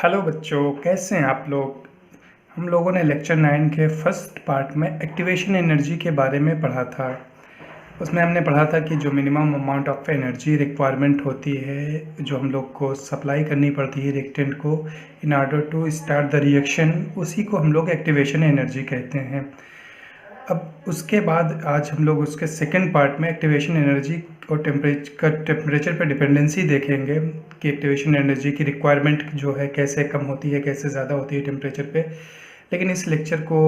Hello बच्चों, कैसे हैं आप लोग। हम लोगों ने लेक्चर 9 के फर्स्ट पार्ट में एक्टिवेशन एनर्जी के बारे में पढ़ा था। उसमें हमने पढ़ा था कि जो minimum amount of energy requirement होती है, जो हम लोग को सप्लाई करनी पड़ती है रिएक्टेंट को in order to start the reaction, उसी को हम लोग एक्टिवेशन एनर्जी कहते हैं। अब उसके बाद आज हम लोग उसके सेकंड पार्ट में एक्टिवेशन एनर्जी और टेम्परेचर पर डिपेंडेंसी देखेंगे कि एक्टिवेशन एनर्जी की रिक्वायरमेंट जो है कैसे कम होती है, कैसे ज़्यादा होती है टेम्परेचर पे। लेकिन इस लेक्चर को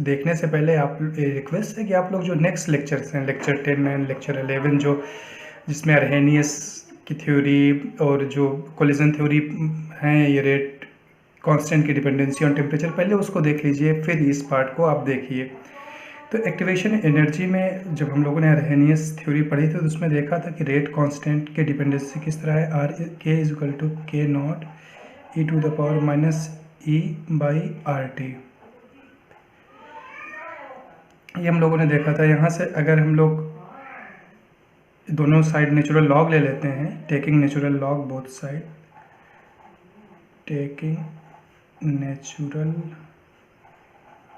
देखने से पहले आप रिक्वेस्ट है कि आप लोग जो नेक्स्ट लेक्चर्स हैं, लेक्चर 10 एंड लेक्चर 11, जो जिसमें अर्हेनियस की थ्योरी और जो कोलिजन थ्योरी हैं, ये रेट कांस्टेंट की डिपेंडेंसी ऑन टेम्परेचर, पहले उसको देख लीजिए, फिर इस पार्ट को आप देखिए। तो एक्टिवेशन एनर्जी में जब हम लोगों ने अर्हेनियस थ्योरी पढ़ी थी तो उसमें देखा था कि रेट कांस्टेंट के डिपेंडेंसी किस तरह है, R K is equal to K not E to the power minus E by R T. ये हम लोगों ने देखा था। यहाँ से अगर हम लोग दोनों साइड नेचुरल लॉग ले लेते हैं, taking natural log both side, taking natural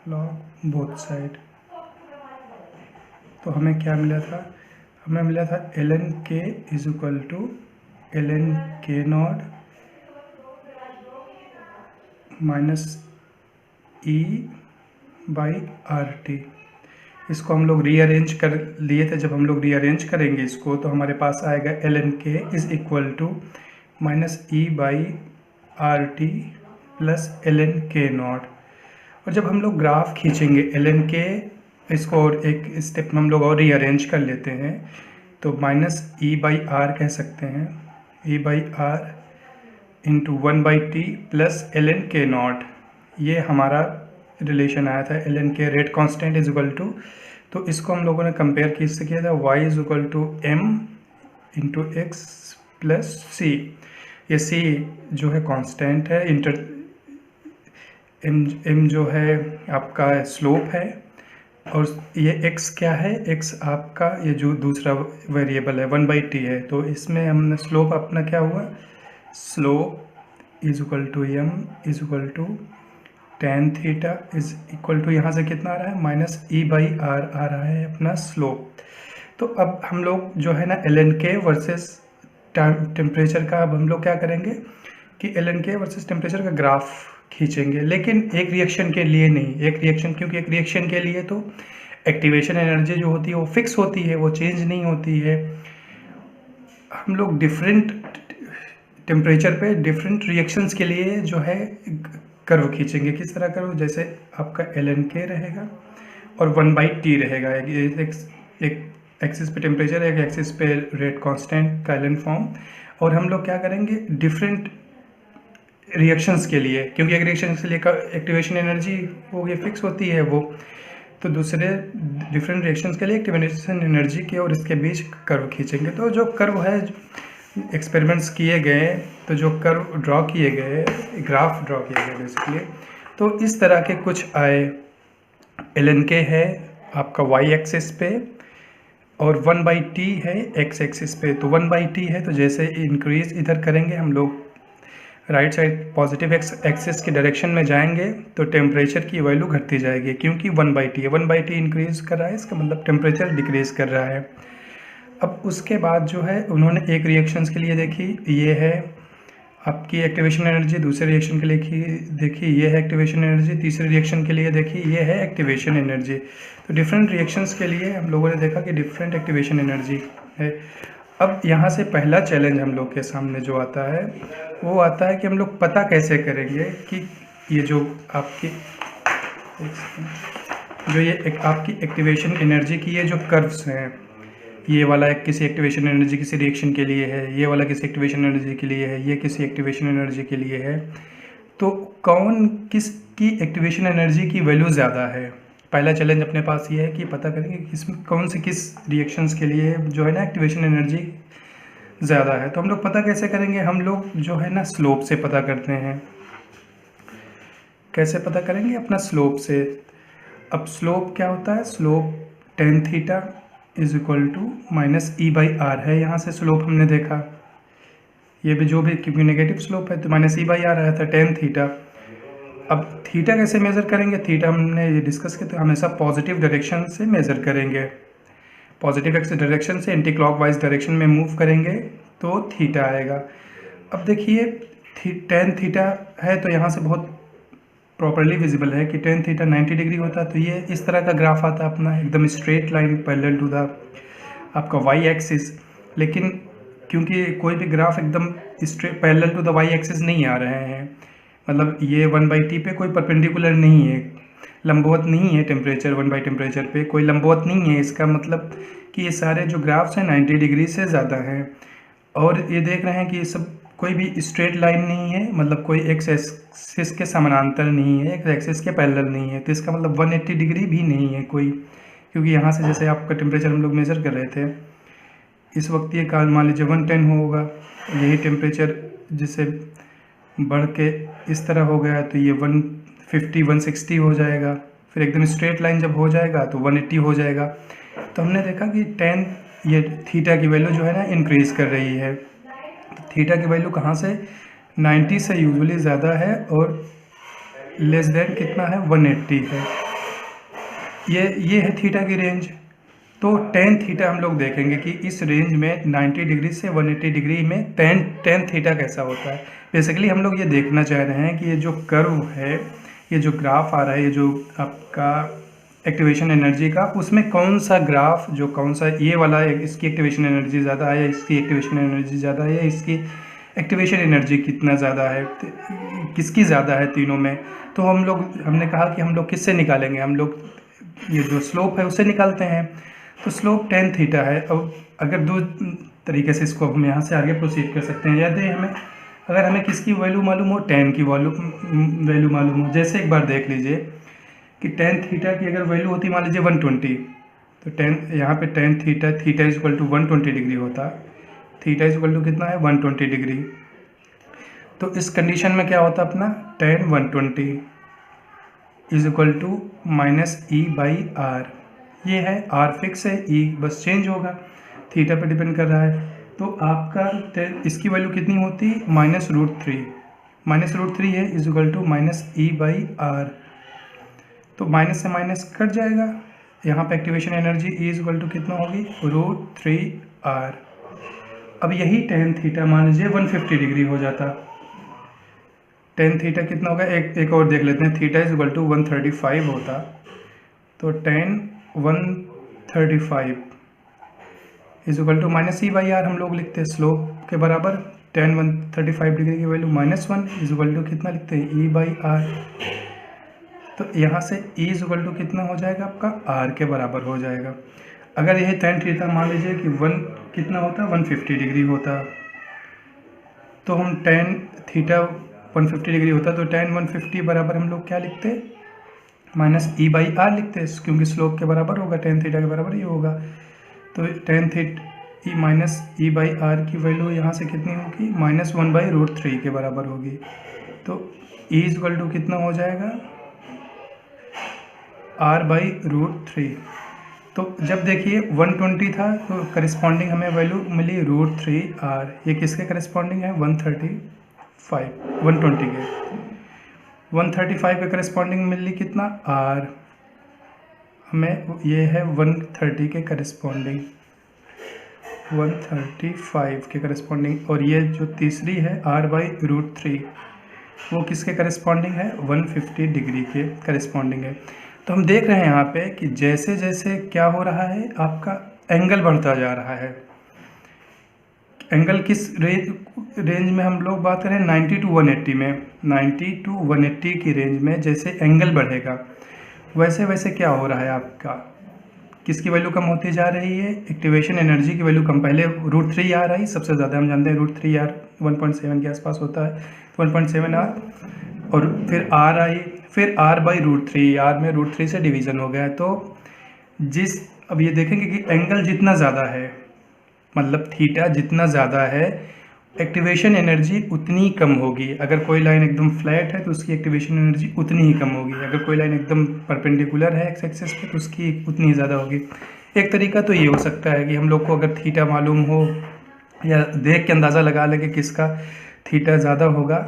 log both side, तो हमें क्या मिला था, हमें मिला था L N K is equal to L N K naught minus E by R T. इसको हम लोग रीअरेंज कर लिए थे। जब हम लोग रीअरेंज करेंगे इसको तो हमारे पास आएगा L N K is equal to minus E by R T plus L N K not. और जब हम लोग ग्राफ खींचेंगे एल एन के, इसको और एक स्टेप में हम लोग और रीअरेंज कर लेते हैं, तो माइनस ई बाई आर कह सकते हैं, E by R into 1/t plus L N K naught. ये हमारा रिलेशन आया था, L N K rate constant is equal to, तो इसको हम लोगों ने कंपेयर किससे किया था, y is equal to m into X plus C. ये c जो है कांस्टेंट है, m जो है आपका स्लोप है, और ये x क्या है, x आपका ये जो दूसरा वेरिएबल है 1/t है। तो इसमें हमने स्लोप अपना क्या हुआ, slope is equal to m is equal to tan theta is equal to, यहाँ से कितना आ रहा है, माइनस ई बाई आर आ रहा है अपना स्लोप। तो अब हम लोग जो है ना एल एन के वर्सेस टेम्परेचर का, अब हम लोग क्या करेंगे कि एल एन के वर्सेस टेम्परेचर का ग्राफ खींचेंगे, लेकिन एक रिएक्शन के लिए नहीं, एक रिएक्शन, क्योंकि एक रिएक्शन के लिए तो एक्टिवेशन एनर्जी जो होती है वो फिक्स होती है, वो चेंज नहीं होती है। हम लोग डिफरेंट टेम्परेचर पे डिफरेंट रिएक्शंस के लिए जो है कर्व खींचेंगे। किस तरह कर्व, जैसे आपका एल एन के रहेगा और 1/t रहेगा, एक एक्सिस पे टेम्परेचर, एक एक्सिस पे रेट कांस्टेंट का एल एन फॉर्म। और हम लोग क्या करेंगे डिफरेंट रिएक्शंस के लिए, क्योंकि एक रिएक्शन के लिए एक्टिवेशन एनर्जी वो ये फिक्स होती है वो, तो दूसरे डिफरेंट रिएक्शंस के लिए एक्टिवेशन एनर्जी के और इसके बीच कर्व खींचेंगे। तो जो कर्व है, एक्सपेरिमेंट्स किए गए, तो जो कर्व ड्रॉ किए गए, ग्राफ ड्रॉ किए गए बेसिकली, तो इस तरह के कुछ आए। एल एन के है आपका वाई एक्सिस पे और 1/t है एक्स एक्सिस पे। तो 1/t है, तो जैसे इंक्रीज इधर करेंगे हम लोग, राइट साइड पॉजिटिव एक्सिस की डायरेक्शन में जाएंगे तो टेम्परेचर की वैल्यू घटती जाएगी, क्योंकि 1/t है, 1/t इंक्रीज कर रहा है, इसका मतलब टेम्परेचर डिक्रीज कर रहा है। अब उसके बाद जो है उन्होंने एक रिएक्शंस के लिए देखी, ये है आपकी एक्टिवेशन एनर्जी, दूसरे रिएक्शन के लिए देखी, ये है एक्टिवेशन एनर्जी, तीसरे रिएक्शन के लिए देखी, ये है एक्टिवेशन एनर्जी। तो डिफरेंट रिएक्शंस के लिए हम लोगों ने देखा कि डिफरेंट एक्टिवेशन एनर्जी है। अब यहाँ से पहला चैलेंज हम लोग के सामने जो आता है वो आता है कि हम लोग पता कैसे करेंगे कि ये जो आपकी आपकी एक्टिवेशन एनर्जी की ये जो कर्व्स हैं, ये वाला एक किसी एक्टिवेशन एनर्जी किसी रिएक्शन के लिए है, ये वाला किसी एक्टिवेशन एनर्जी के लिए है, ये किसी एक्टिवेशन एनर्जी के लिए है, तो कौन किसकी एक्टिवेशन एनर्जी की वैल्यू ज़्यादा है। पहला चैलेंज अपने पास ये है कि पता करेंगे किसमें कौन सी किस रिएक्शंस के लिए जो है ना एक्टिवेशन एनर्जी ज़्यादा है। तो हम लोग पता कैसे करेंगे, हम लोग जो है ना स्लोप से पता करते हैं। कैसे पता करेंगे, अपना स्लोप से। अब स्लोप क्या होता है, slope tan theta is equal to minus E by R है। यहाँ से स्लोप हमने देखा, ये भी जो भी, क्योंकि नेगेटिव स्लोप है तो -e/r आया था tan थीटा। अब थीटा कैसे मेज़र करेंगे? थीटा हमने ये डिस्कस किया था, हमेशा पॉजिटिव डायरेक्शन से मेज़र करेंगे। पॉजिटिव एक्स डायरेक्शन से एंटी क्लॉकवाइज डायरेक्शन में मूव करेंगे तो थीटा आएगा। अब देखिए tan थीटा है तो यहाँ से बहुत प्रॉपरली विजिबल है कि tan थीटा 90 डिग्री होता है, तो ये इस तरह का ग्राफ आता है अपना, एकदम straight line parallel to the आपका y एक्सिस। लेकिन क्योंकि कोई भी ग्राफ एकदम straight parallel to the y axis नहीं आ रहे हैं, मतलब ये 1/t पे कोई परपेंडिकुलर नहीं है, लंबवत नहीं है, टेम्परेचर 1 टेम्परेचर पे कोई लंबवत नहीं है। इसका मतलब कि ये सारे जो ग्राफ्स हैं 90 डिग्री से ज़्यादा हैं। और ये देख रहे हैं कि ये सब कोई भी स्ट्रेट लाइन नहीं है, मतलब कोई एक्स एक्सिस के समानांतर नहीं है, एक्स एक्सिस के पैरेलल नहीं है, तो इसका मतलब 180 डिग्री भी नहीं है कोई। क्योंकि यहाँ से जैसे आपका टेम्परेचर हम लोग मेज़र कर रहे थे, इस वक्त ये मान लीजिए 110 होगा, यही टेम्परेचर जिसे बढ़ के इस तरह हो गया तो ये 150 160 हो जाएगा, फिर एकदम स्ट्रेट लाइन जब हो जाएगा तो 180 हो जाएगा। तो हमने देखा कि tan ये थीटा की वैल्यू जो है ना इंक्रीज़ कर रही है। तो थीटा की वैल्यू कहाँ से 90 से यूजुअली ज़्यादा है और लेस देन कितना है 180 है। ये है थीटा की रेंज। तो tan थीटा हम लोग देखेंगे कि इस रेंज में 90 डिग्री से 180 डिग्री में tan थीटा कैसा होता है। बेसिकली हम लोग ये देखना चाह रहे हैं कि ये जो कर्व है, ये जो ग्राफ आ रहा है, ये जो आपका एक्टिवेशन एनर्जी का, उसमें कौन सा ग्राफ जो कौन सा ये वाला है, इसकी एक्टिवेशन एनर्जी ज़्यादा है या इसकी एक्टिवेशन एनर्जी ज़्यादा है या इसकी एक्टिवेशन एनर्जी कितना ज़्यादा है, किसकी ज़्यादा है तीनों में। तो हमने कहा कि हम लोग किससे निकालेंगे, हम लोग ये जो स्लोप है उससे निकालते हैं। तो स्लोप tan थीटा है। अब अगर दो तरीके से इसको हम यहाँ से आगे प्रोसीड कर सकते हैं। यदि अगर हमें किसकी वैल्यू मालूम हो, tan की वैल्यू मालूम हो, जैसे एक बार देख लीजिए कि tan थीटा की अगर वैल्यू होती मान लीजिए 120, तो यहाँ पे tan theta is equal to 120 degree होता। थीटा इज इक्वल टू कितना है 120 डिग्री। तो इस कंडीशन में क्या होता अपना tan 120 is equal to -e/r। ये है r फिक्स है, e बस चेंज होगा, थीटा पे डिपेंड कर रहा है। तो आपका इसकी वैल्यू कितनी होती -√3, -√3 है इज इक्वल टू -e/r। तो माइनस से माइनस कट जाएगा, यहाँ पे activation energy E is equal to कितना होगी √3r। अब यही tan थीटा मान लीजिए 150 डिग्री हो जाता, tan थीटा कितना होगा, एक और देख लेते हैं, थीटा इज इक्वल टू 135 होता। तो tan 135 is equal to -e/r हम लोग लिखते हैं स्लोप के बराबर। tan 135 डिग्री की वैल्यू -1 इज इक्वल टू कितना लिखते हैं e/r। तो यहाँ से E इज इक्वल टू कितना हो जाएगा आपका r के बराबर हो जाएगा। अगर यही tan थीटा मान लीजिए कि कितना होता 150 डिग्री होता, तो हम tan थीटा 150 डिग्री होता तो tan 150 बराबर हम लोग क्या लिखते -e/r लिखते हैं, क्योंकि स्लोप के बराबर होगा, tan थीटा के बराबर ही होगा। तो tan थीटा -e/r की वैल्यू यहाँ से कितनी होगी -1/√3 के बराबर होगी। तो E इज इक्वल टू कितना हो जाएगा r/√3। तो जब देखिए 120 था तो करस्पॉन्डिंग हमें वैल्यू मिली √3r। ये किसके करस्पॉन्डिंग है 120 के 135 के करस्पॉन्डिंग मिली कितना r, हमें ये है 130 के करस्पॉन्डिंग, 135 के करस्पॉन्डिंग। और ये जो तीसरी है r/√3 वो किसके करस्पॉन्डिंग है 150 डिग्री के करस्पॉन्डिंग है। तो हम देख रहे हैं यहाँ पे कि जैसे जैसे क्या हो रहा है, आपका एंगल बढ़ता जा रहा है। एंगल किस रेंज में हम लोग बात करें 90 to 180 में, 90 to 180 की रेंज में जैसे एंगल बढ़ेगा वैसे वैसे क्या हो रहा है आपका, किसकी वैल्यू कम होती जा रही है, एक्टिवेशन एनर्जी की वैल्यू कम। पहले √3r आई सबसे ज़्यादा, हम जानते हैं √3r 1.7 के आसपास होता है, 1.7r, और फिर r आई, फिर r/√3, r में √3 से डिवीज़न हो गया है। तो अब ये देखेंगे कि एंगल जितना ज़्यादा है, मतलब थीटा जितना ज़्यादा है, एक्टिवेशन एनर्जी उतनी कम होगी। अगर कोई लाइन एकदम फ्लैट है तो उसकी एक्टिवेशन एनर्जी उतनी ही कम होगी, अगर कोई लाइन एकदम परपेंडिकुलर है एक्स एक्सिस पे तो उसकी उतनी ही ज़्यादा होगी। एक तरीका तो ये हो सकता है कि हम लोग को अगर थीटा मालूम हो या देख के अंदाज़ा लगा लें कि किसका थीटा ज़्यादा होगा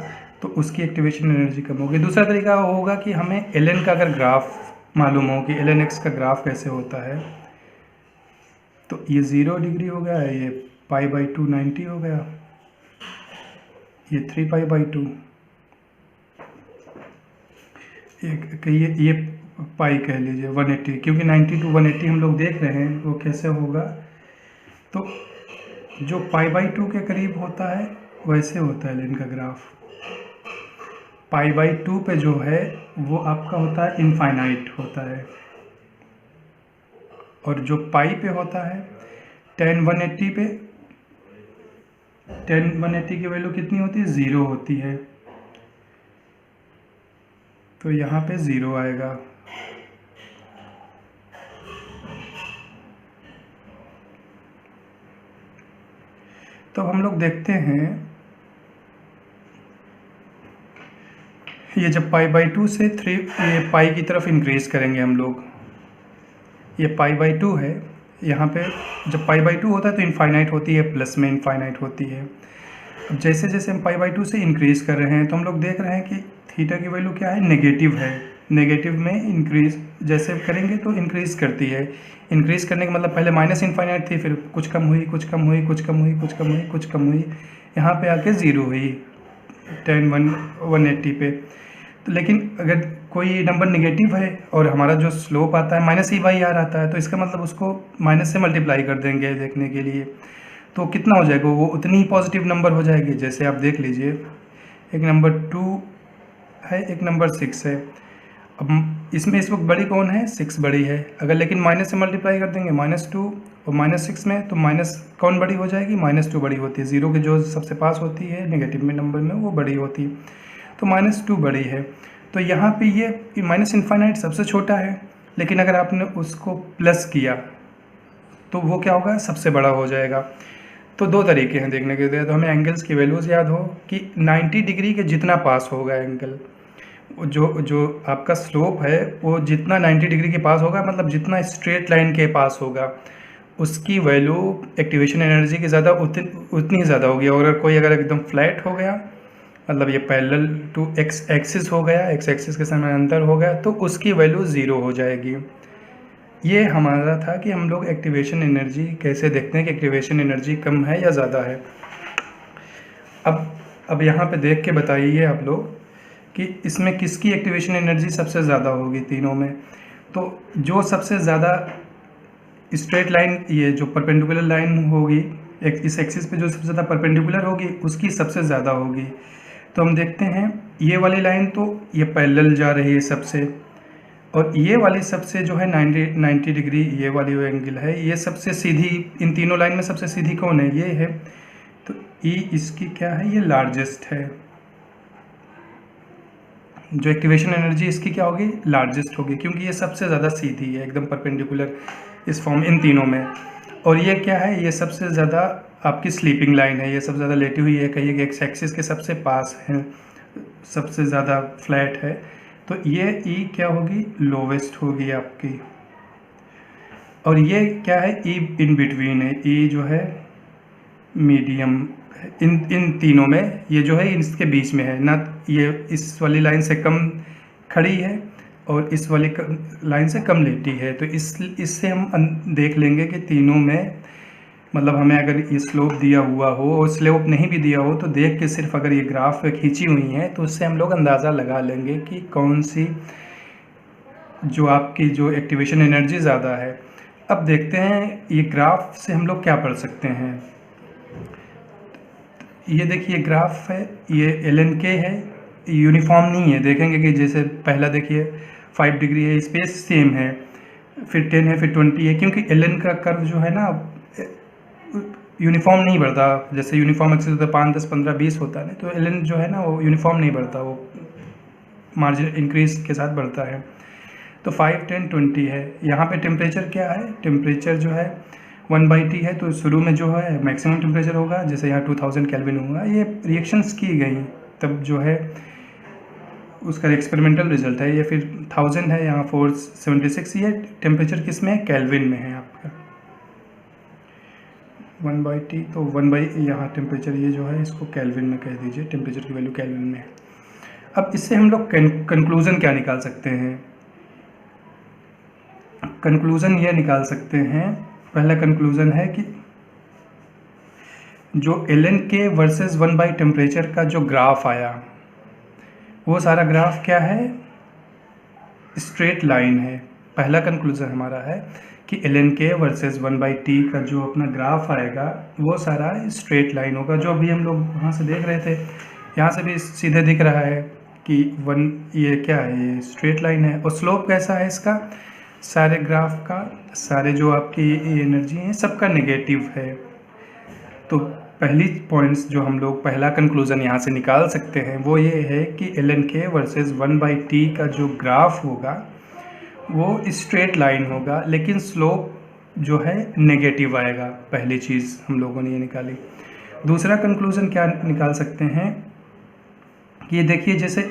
तो उसकी एक्टिवेशन एनर्जी कम होगी। दूसरा तरीका होगा कि हमें ln का अगर ग्राफ मालूम हो कि ln x का ग्राफ कैसे होता है, तो ये 0 डिग्री हो गया, ये π/2 90 हो गया, ये 3π/2, ये पाई कह लीजिए 180, क्योंकि 90 to 180 हम लोग देख रहे हैं वो कैसे होगा। तो जो π/2 के करीब होता है वैसे होता है ln का ग्राफ। π/2 पे जो है वो आपका होता है इनफाइनाइट होता है, और जो पाई पे होता है tan 180 पे, tan 180 की वैल्यू कितनी होती है, 0 होती है, तो यहाँ पे 0 आएगा। तो हम लोग देखते हैं ये जब π/2 से 3 ये पाई की तरफ इंक्रीज करेंगे हम लोग, ये π/2 है, यहाँ पे जब π/2 होता है तो इनफाइनाइट होती है, प्लस में इनफाइनाइट होती है। अब जैसे जैसे हम π/2 से इंक्रीज़ कर रहे हैं तो हम लोग देख रहे हैं कि थीटा की वैल्यू क्या है, नेगेटिव है। नेगेटिव में इंक्रीज जैसे करेंगे तो इंक्रीज़ करती है। इंक्रीज़ करने का मतलब पहले माइनस इनफाइनाइट थी, फिर कुछ कम हुई, कुछ कम हुई, कुछ कम हुई, कुछ कम हुई, कुछ कम हुई, यहाँ पे आके 0 हुई tan 180 पे। तो लेकिन अगर कोई नंबर नेगेटिव है और हमारा जो स्लोप आता है -e/r आता है, तो इसका मतलब उसको माइनस से मल्टीप्लाई कर देंगे देखने के लिए, तो कितना हो जाएगा, वो उतनी ही पॉजिटिव नंबर हो जाएगी। जैसे आप देख लीजिए, एक नंबर 2 है, एक नंबर 6 है। अब इसमें इस वक्त बड़ी कौन है, 6 बड़ी है। अगर लेकिन माइनस से मल्टीप्लाई कर देंगे -2 और -6 में, तो माइनस कौन बड़ी हो जाएगी, -2 बड़ी होती है। 0 के जो सबसे पास होती है नेगेटिव में नंबर में, वो बड़ी होती है, तो -2 बड़ी है। तो यहाँ पे ये माइनस इनफाइनाइट सबसे छोटा है, लेकिन अगर आपने उसको प्लस किया तो वो क्या होगा, सबसे बड़ा हो जाएगा। तो दो तरीके हैं देखने के लिए। तो हमें एंगल्स की वैल्यूज़ याद हो कि 90 डिग्री के जितना पास होगा एंगल, जो आपका स्लोप है वो जितना 90 डिग्री के पास होगा, मतलब जितना स्ट्रेट लाइन के पास होगा, उसकी वैल्यू एक्टिवेशन एनर्जी की ज़्यादा उतनी ज़्यादा होगी। और अगर एकदम फ्लैट हो गया, मतलब ये पैरेलल टू एक्स एक्सिस हो गया, एक्स एक्सिस के समानांतर हो गया, तो उसकी वैल्यू 0 हो जाएगी। ये हमारा था कि हम लोग एक्टिवेशन एनर्जी कैसे देखते हैं कि एक्टिवेशन एनर्जी कम है या ज़्यादा है। अब यहाँ पे देख के बताइए आप लोग कि इसमें किसकी एक्टिवेशन एनर्जी सबसे ज़्यादा होगी तीनों में। तो जो सबसे ज़्यादा स्ट्रेट लाइन, ये जो परपेंडिकुलर लाइन होगी इस एक्सिस पे, जो सबसे ज़्यादा परपेंडिकुलर होगी उसकी सबसे ज़्यादा होगी। तो हम देखते हैं ये वाली लाइन तो ये पैरेलल जा रही है सबसे, और ये वाली सबसे जो है 90 डिग्री ये वाली जो एंगल है, ये सबसे सीधी, इन तीनों लाइन में सबसे सीधी कौन है, ये है। तो ई इसकी क्या है, ये लार्जेस्ट है। जो एक्टिवेशन एनर्जी इसकी क्या होगी, लार्जेस्ट होगी, क्योंकि ये सबसे ज़्यादा सीधी है, एकदम परपेंडिकुलर इस फॉर्म इन तीनों में। और ये क्या है, ये सबसे ज़्यादा आपकी स्लीपिंग लाइन है, ये सबसे ज़्यादा लेटी हुई है, कहिए कि एक्स एक्सिस के सबसे पास है, सबसे ज़्यादा फ्लैट है। तो ये ई क्या होगी, लोवेस्ट होगी आपकी। और ये क्या है, ई इन बिटवीन है, ई जो है मीडियम। इन तीनों में ये जो है इसके बीच में है ना, ये इस वाली लाइन से कम खड़ी है और इस वाली लाइन से कम लेटी है। तो इससे हम देख लेंगे कि तीनों में, मतलब हमें अगर ये स्लोप दिया हुआ हो और स्लोप नहीं भी दिया हो, तो देख के सिर्फ अगर ये ग्राफ खींची हुई हैं तो उससे हम लोग अंदाज़ा लगा लेंगे कि कौन सी जो आपकी जो एक्टिवेशन एनर्जी ज़्यादा है। अब देखते हैं ये ग्राफ से हम लोग क्या पढ़ सकते हैं। ये देखिए ग्राफ है, ये ln k है, यूनिफॉर्म नहीं है। देखेंगे कि जैसे पहला देखिए 5 डिग्री है, स्पेस सेम है, फिर 10 है, फिर 20 है, क्योंकि ln का कर्व जो है ना यूनिफॉर्म नहीं बढ़ता। जैसे यूनिफॉर्म एक्सिस होता है 5, 10, 15, 20 होता है, तो ln जो है ना वो यूनिफॉर्म नहीं बढ़ता, वो मार्जिन इंक्रीज के साथ बढ़ता है। तो 5, 10, 20 है। यहाँ पे टेम्परेचर क्या है, टेम्परेचर जो है 1/T है, तो शुरू में जो है मैक्सिमम टेम्परेचर होगा, जैसे यहाँ 2000 केल्विन होगा। ये रिएक्शंस की गई तब जो है उसका एक्सपेरिमेंटल रिजल्ट है। ये फिर 1000 है, यहाँ 476, ये टेम्परेचर किस में है, केल्विन में है आपका। 1/T, तो 1 यहाँ टेम्परेचर ये जो है इसको केल्विन में कह दीजिए, टेम्परेचर की वैल्यू केल्विन में है। अब इससे हम लोग कंक्लूज़न क्या निकाल सकते हैं? कंक्लूज़न ये निकाल सकते हैं, पहला कंक्लूज़न है कि जो ln k वर्सेस 1 टेम्परेचर का जो ग्राफ आया, वो सारा ग्राफ क्या है? स्ट्रेट लाइन है। पहला कंक्लूज़न हमारा है कि ln k वर्सेस 1/t का जो अपना ग्राफ आएगा वो सारा स्ट्रेट लाइन होगा, जो अभी हम लोग वहाँ से देख रहे थे, यहाँ से भी सीधे दिख रहा है कि ये क्या है, ये स्ट्रेट लाइन है। और स्लोप कैसा है इसका? सारे ग्राफ का, सारे जो आपकी एनर्जी हैं सबका नेगेटिव है। तो पहली पॉइंट्स जो हम लोग पहला कंक्लूज़न यहाँ से निकाल सकते हैं वो ये है कि ln k वर्सेस 1/t का जो ग्राफ होगा वो स्ट्रेट लाइन होगा, लेकिन स्लोप जो है नेगेटिव आएगा। पहली चीज़ हम लोगों ने ये निकाली। दूसरा कंक्लूज़न क्या निकाल सकते हैं कि ये देखिए, जैसे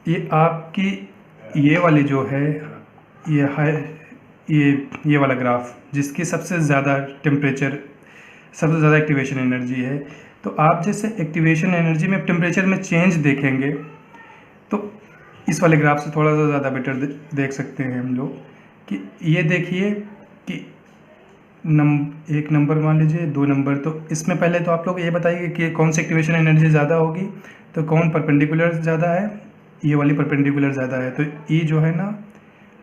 ये आपकी ये वाली जो है ये वाला ग्राफ जिसकी सबसे ज़्यादा टेम्परेचर, सबसे ज़्यादा एक्टिवेशन एनर्जी है, तो आप जैसे एक्टिवेशन एनर्जी में टेम्परेचर में चेंज देखेंगे तो इस वाले ग्राफ से थोड़ा सा ज़्यादा बेटर देख सकते हैं हम लोग कि ये देखिए कि एक नंबर मान लीजिए, 2 नंबर, तो इसमें पहले तो आप लोग ये बताइए कि कौन सी एक्टिवेशन एनर्जी ज़्यादा होगी, तो कौन परपेंडिकुलर ज़्यादा है? ये वाली परपेंडिकुलर ज़्यादा है, तो ई जो है ना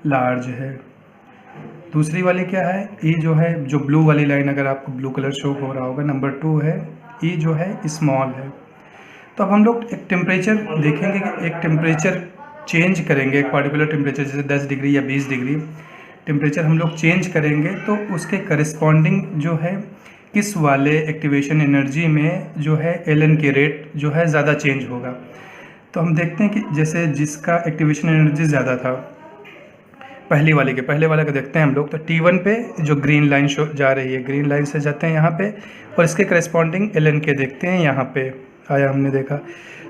लार्ज है। दूसरी वाली क्या है? ई जो है, जो ब्लू वाली लाइन, अगर आपको ब्लू कलर शो हो रहा होगा, नंबर 2 है, ई जो है स्मॉल है। तो अब हम लोग एक टेम्परेचर देखेंगे कि एक टेम्परेचर चेंज करेंगे, एक पार्टिकुलर टेम्परेचर जैसे 10 डिग्री या 20 डिग्री टेम्परेचर हम लोग चेंज करेंगे तो उसके करस्पॉन्डिंग जो है किस वाले एक्टिवेशन एनर्जी में जो है ln के रेट जो है ज़्यादा चेंज होगा। तो हम देखते हैं कि जैसे जिसका एक्टिवेशन एनर्जी ज़्यादा था, पहले वाले का देखते हैं हम लोग। तो T1 पे जो ग्रीन लाइन शो जा रही है, ग्रीन लाइन से जाते हैं यहाँ पे और इसके करस्पॉन्डिंग ln के देखते हैं, यहाँ पे आया हमने देखा।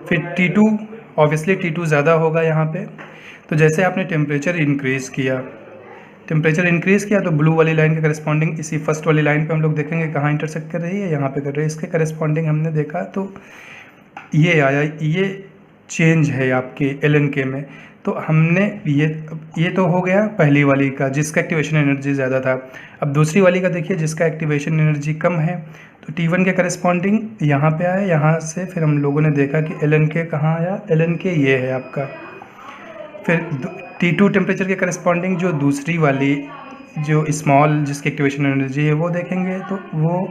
फिर T2, ऑब्वियसली T2 ज़्यादा होगा यहाँ पे। तो जैसे आपने टेम्परेचर इंक्रीज़ किया तो ब्लू वाली लाइन के करस्पॉन्डिंग इसी फर्स्ट वाली लाइन पे हम लोग देखेंगे कहाँ इंटरसेक्ट कर रही है, यहाँ पे कर रही है। इसके करस्पॉन्डिंग हमने देखा तो ये आया, ये चेंज है आपके ln के में। तो हमने ये तो हो गया पहली वाली का जिसका एक्टिवेशन एनर्जी ज़्यादा था। अब दूसरी वाली का देखिए जिसका एक्टिवेशन एनर्जी कम है, तो T1 के करस्पॉन्डिंग यहाँ पे आया, यहाँ से फिर हम लोगों ने देखा कि ln के कहाँ आया, ln के ये है आपका। फिर T2 टेम्परेचर के करस्पॉन्डिंग जो दूसरी वाली जो स्मॉल जिसकी एक्टिवेशन एनर्जी है वो देखेंगे तो वो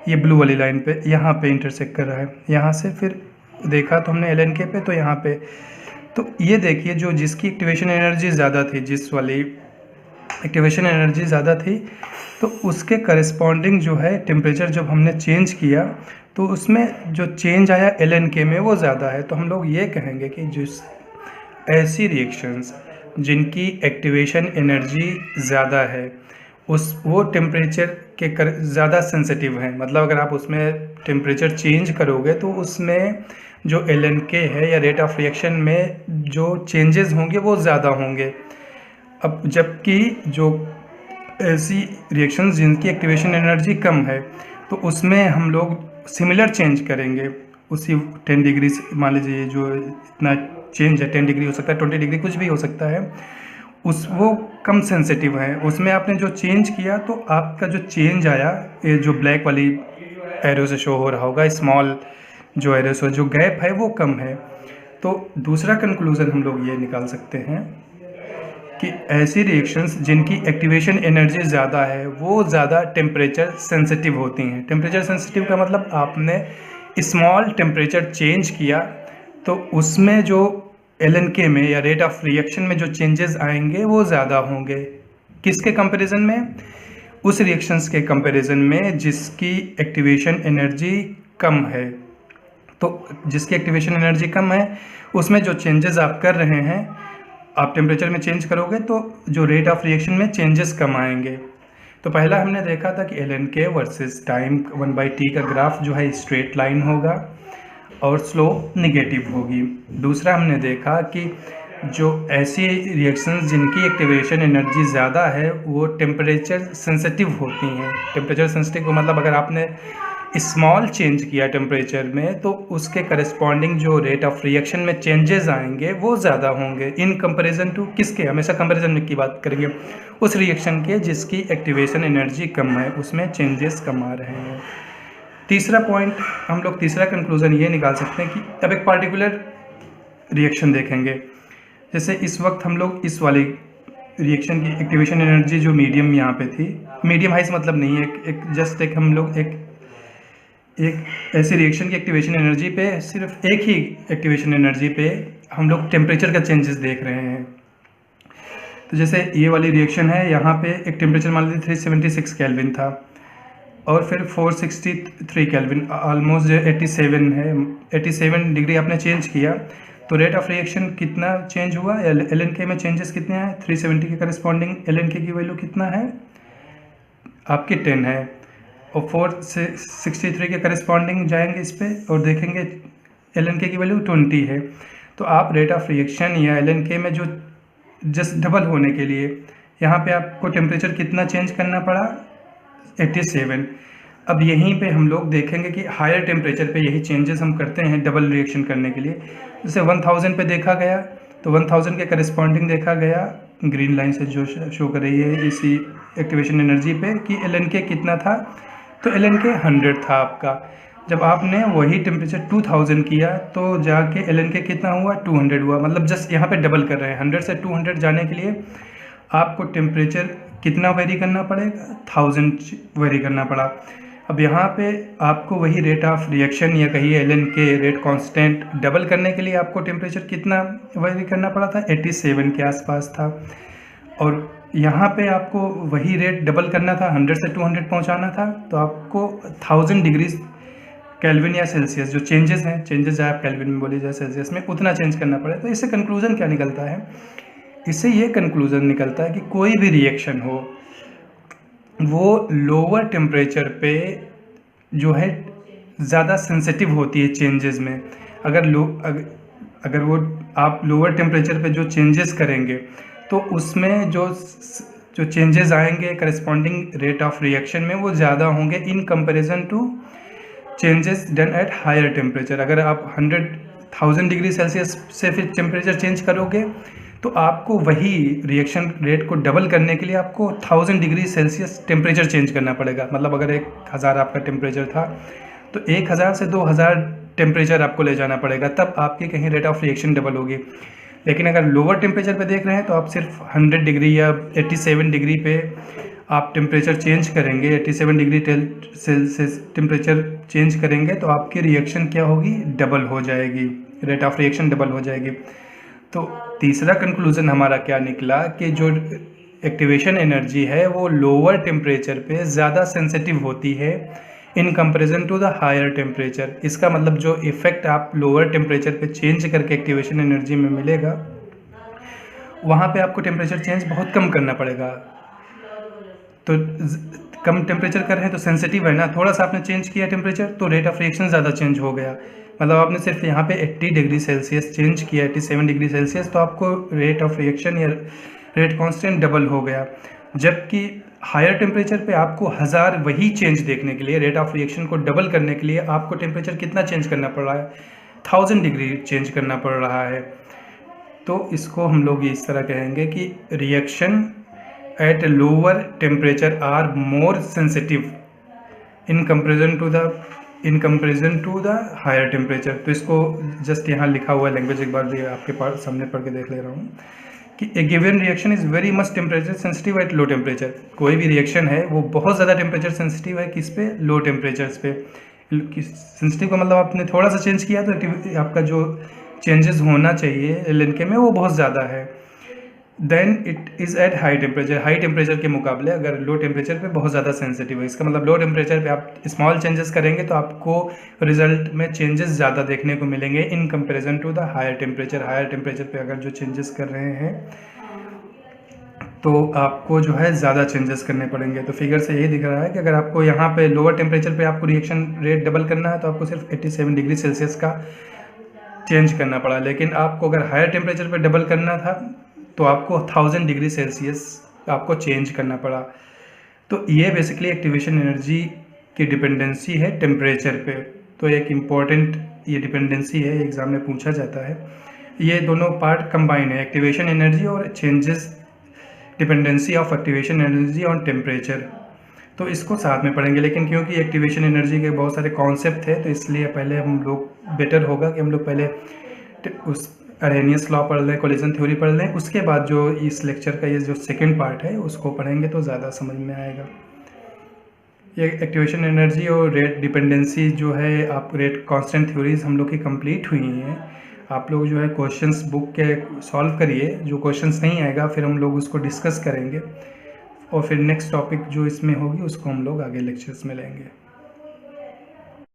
ये ब्लू वाली लाइन पे यहाँ पे इंटरसेक्ट कर रहा है। यहाँ से फिर देखा तो हमने ln के पे, तो यहाँ पे तो ये देखिए जो जिसकी एक्टिवेशन एनर्जी ज़्यादा थी, जिस वाली एक्टिवेशन एनर्जी ज़्यादा थी, तो उसके करस्पॉन्डिंग जो है टेम्परेचर जब हमने चेंज किया तो उसमें जो चेंज आया ln के में वो ज़्यादा है। तो हम लोग ये कहेंगे कि जिस ऐसी रिएक्शंस जिनकी एक्टिवेशन एनर्जी ज़्यादा है वो टेम्परेचर के ज़्यादा सेंसिटिव हैं। मतलब अगर आप उसमें टेम्परेचर चेंज करोगे तो उसमें जो ln के है या रेट ऑफ रिएक्शन में जो चेंजेस होंगे वो ज़्यादा होंगे। अब जबकि जो ऐसी रिएक्शंस जिनकी एक्टिवेशन एनर्जी कम है तो उसमें हम लोग सिमिलर चेंज करेंगे, उसी 10 डिग्री से, मान लीजिए जो इतना चेंज है 10 डिग्री हो सकता है, 20 डिग्री कुछ भी हो सकता है, वो कम सेंसिटिव है। उसमें आपने जो चेंज किया तो आपका जो चेंज आया, ये जो ब्लैक वाली एरो से शो हो रहा होगा, स्मॉल जो एरो से जो गैप है वो कम है। तो दूसरा कंक्लूज़न हम लोग ये निकाल सकते हैं कि ऐसी रिएक्शंस जिनकी एक्टिवेशन एनर्जी ज़्यादा है वो ज़्यादा टेम्परेचर सेंसिटिव होती हैं। टेम्परेचर सेंसिटिव का मतलब आपने स्मॉल टेम्परेचर चेंज किया तो उसमें जो ln के में या रेट ऑफ रिएक्शन में जो चेंजेस आएंगे वो ज़्यादा होंगे। किसके कंपैरिजन में? उस रिएक्शंस के कंपैरिजन में जिसकी एक्टिवेशन एनर्जी कम है। तो जिसकी एक्टिवेशन एनर्जी कम है उसमें जो चेंजेस आप कर रहे हैं, आप टेम्परेचर में चेंज करोगे तो जो रेट ऑफ रिएक्शन में चेंजेस कम आएंगे। तो पहला हमने देखा था कि ln के वर्सेस टाइम 1/t का ग्राफ जो है स्ट्रेट लाइन होगा और स्लोप नेगेटिव होगी। दूसरा हमने देखा कि जो ऐसी रिएक्शंस जिनकी एक्टिवेशन एनर्जी ज़्यादा है वो टेम्परेचर सेंसिटिव होती हैं। टेम्परेचर सेंसिटिव को मतलब अगर आपने स्मॉल चेंज किया टेम्परेचर में तो उसके करस्पॉन्डिंग जो रेट ऑफ रिएक्शन में चेंजेस आएंगे वो ज़्यादा होंगे इन कंपैरिजन टू किसके, हमेशा कंपैरिजन की बात करेंगे, उस रिएक्शन के जिसकी एक्टिवेशन एनर्जी कम है, उसमें चेंजेस कम आ रहे हैं। तीसरा पॉइंट हम लोग, तीसरा कंक्लूज़न ये निकाल सकते हैं कि अब एक पार्टिकुलर रिएक्शन देखेंगे, जैसे इस वक्त हम लोग इस वाली रिएक्शन की एक्टिवेशन एनर्जी जो मीडियम यहाँ पे थी, मीडियम हाइस मतलब नहीं है, एक जस्ट एक हम लोग एक ऐसी रिएक्शन की एक्टिवेशन एनर्जी पे, सिर्फ एक ही एक्टिवेशन एनर्जी पे हम लोग टेम्परेचर का चेंजेस देख रहे हैं। तो जैसे ये वाली रिएक्शन है, यहाँ पे एक टेम्परेचर मान लीजिए 376 केल्विन था और फिर 463 केल्विन, ऑलमोस्ट 87 है, 87 डिग्री आपने चेंज किया तो रेट ऑफ रिएक्शन कितना चेंज हुआ, एल के में चेंजेस कितने हैं, 370 के करस्पॉन्डिंग एल की वैल्यू कितना है आपकी 10 है, और 463 के करस्पॉन्डिंग जाएंगे इस पर और देखेंगे एल की वैल्यू 20 है। तो आप रेट ऑफ रिएक्शन या एल में जो जस्ट डबल होने के लिए यहाँ पे आपको टेम्परेचर कितना चेंज करना पड़ा, 87। अब यहीं पे हम लोग देखेंगे कि हायर टेम्परेचर पे यही चेंजेस हम करते हैं डबल रिएक्शन करने के लिए। जैसे 1000 पे देखा गया तो 1000 के करस्पॉन्डिंग देखा गया ग्रीन लाइन से जो शो कर रही है इसी एक्टिवेशन एनर्जी पे कि एल कितना था, तो एल 100 था आपका। जब आपने वही टेम्परेचर 2000 किया तो जाके एल कितना हुआ, 200 हुआ। मतलब जस्ट यहाँ पे डबल कर रहे हैं, 100 से 200 जाने के लिए आपको टेम्परेचर कितना वेरी करना पड़ेगा, 1000 वेरी करना पड़ा। अब यहाँ पे आपको वही रेट ऑफ रिएक्शन या कहिए एल के रेट कांस्टेंट डबल करने के लिए आपको टेम्परेचर कितना वेरी करना पड़ा था, 87 के आसपास था। और यहाँ पे आपको वही रेट डबल करना था, 100 से 200 पहुँचाना था, तो आपको 1000 डिग्री केल्विन या सेल्सियस जो चेंजेस हैं, चेंजेस चाहे आप केल्विन में बोलिए चाहे सेल्सियस में, उतना चेंज करना पड़े। तो इससे कंक्लूज़न क्या निकलता है, इससे ये कंक्लूज़न निकलता है कि कोई भी रिएक्शन हो वो लोअर टेम्परेचर पे जो है ज़्यादा सेंसिटिव होती है चेंजेस में। अगर वो आप लोअर टेम्परेचर पे जो चेंजेस करेंगे तो उसमें जो चेंजेस आएंगे करस्पॉन्डिंग रेट ऑफ रिएक्शन में वो ज़्यादा होंगे in comparison to changes done at higher temperature. अगर आप 1000 डिग्री सेल्सियस से फिर टेम्परेचर चेंज करोगे तो आपको वही रिएक्शन रेट को डबल करने के लिए आपको 1000 डिग्री सेल्सियस टेम्परेचर चेंज करना पड़ेगा। मतलब अगर 1000 आपका टेम्परेचर था तो 1000 से 2000 टेम्परेचर आपको ले जाना पड़ेगा, तब आपकी कहीं रेट ऑफ रिएक्शन डबल होगी। लेकिन अगर लोअर टेम्परेचर पे देख रहे हैं तो आप सिर्फ 100 डिग्री या 87 डिग्री पे आप टेम्परेचर चेंज करेंगे, 87 डिग्री सेल्सियस टेम्परेचर चेंज करेंगे तो आपकी रिएक्शन क्या होगी, डबल हो जाएगी, रेट ऑफ रिएक्शन डबल हो जाएगी। तो तीसरा कंक्लूज़न हमारा क्या निकला कि जो एक्टिवेशन एनर्जी है वो लोअर टेम्परेचर पे ज़्यादा सेंसिटिव होती है in comparison to the higher temperature. इसका मतलब जो इफ़ेक्ट आप लोअर टेम्परेचर पे चेंज करके एक्टिवेशन एनर्जी में मिलेगा वहाँ पे आपको टेम्परेचर चेंज बहुत कम करना पड़ेगा। तो कम टेम्परेचर कर रहे हैं तो सेंसिटिव है ना, थोड़ा सा आपने चेंज किया टेम्परेचर तो रेट ऑफ रिएक्शन ज़्यादा चेंज हो गया। मतलब आपने सिर्फ यहाँ पे 80 डिग्री सेल्सियस चेंज किया, 87 डिग्री सेल्सियस, तो आपको रेट ऑफ रिएक्शन या रेट कांस्टेंट डबल हो गया। जबकि हायर टेम्परेचर पे आपको 1000 वही चेंज देखने के लिए, रेट ऑफ रिएक्शन को डबल करने के लिए आपको टेम्परेचर कितना चेंज करना पड़ रहा है, 1000 डिग्री चेंज करना पड़ रहा है। तो इसको हम लोग इस तरह कहेंगे कि reaction at lower temperature are more sensitive in comparison to the higher temperature. तो इसको जस्ट यहाँ लिखा हुआ लैंग्वेज एक बार भी आपके पास सामने पढ़ के देख ले रहा हूँ कि a given reaction is very much temperature sensitive at low temperature. कोई भी रिएक्शन है वो बहुत ज़्यादा टेम्परेचर सेंसिटिव है किस पे, लो टेम्परेचर्स पे। सेंसिटिव का मतलब आपने थोड़ा सा चेंज किया तो आपका जो चेंजेस होना चाहिए एल में वो बहुत ज़्यादा है। Then it is at high temperature, high temperature के मुकाबले अगर लो टेम्परेचर पे बहुत ज़्यादा सेंसिटिव है। इसका मतलब लो टेम्परेचर पे आप स्मॉल चेंजेस करेंगे तो आपको रिजल्ट में चेंजेस ज़्यादा देखने को मिलेंगे in comparison to the higher temperature. Higher temperature पे अगर जो चेंजेस कर रहे हैं तो आपको जो है ज़्यादा चेंजेस करने पड़ेंगे। तो फिगर से यही दिख रहा है कि अगर आपको यहाँ पे लोअर टेम्परेचर पे आपको रिएक्शन रेट डबल करना है तो आपको सिर्फ 87 डिग्री सेल्सियस का चेंज करना पड़ा। लेकिन आपको अगर हायर टेम्परेचर पे डबल करना था तो आपको 1000 डिग्री सेल्सियस आपको चेंज करना पड़ा। तो ये बेसिकली एक्टिवेशन एनर्जी की डिपेंडेंसी है टेम्परेचर पे। तो एक इम्पॉर्टेंट ये डिपेंडेंसी है, एग्ज़ाम में पूछा जाता है। ये दोनों पार्ट कंबाइन है, एक्टिवेशन एनर्जी और changes dependency of activation energy on temperature. तो इसको साथ में पढ़ेंगे, लेकिन क्योंकि एक्टिवेशन एनर्जी के बहुत सारे कॉन्सेप्ट थे तो इसलिए पहले हम लोग बेटर होगा कि हम लोग पहले उस अरेनियस लॉ पढ़ लें, कोलिजन थ्योरी पढ़ लें, उसके बाद जो इस लेक्चर का ये जो सेकंड पार्ट है उसको पढ़ेंगे तो ज़्यादा समझ में आएगा। ये एक्टिवेशन एनर्जी और रेट डिपेंडेंसी जो है, आप रेट कांस्टेंट थ्योरीज हम लोग की कंप्लीट हुई हैं। आप लोग जो है क्वेश्चंस बुक के सॉल्व करिए, जो क्वेश्चंस नहीं आएगा फिर हम लोग उसको डिस्कस करेंगे और फिर नेक्स्ट टॉपिक जो इसमें होगी उसको हम लोग आगे लेक्चर्स में लेंगे।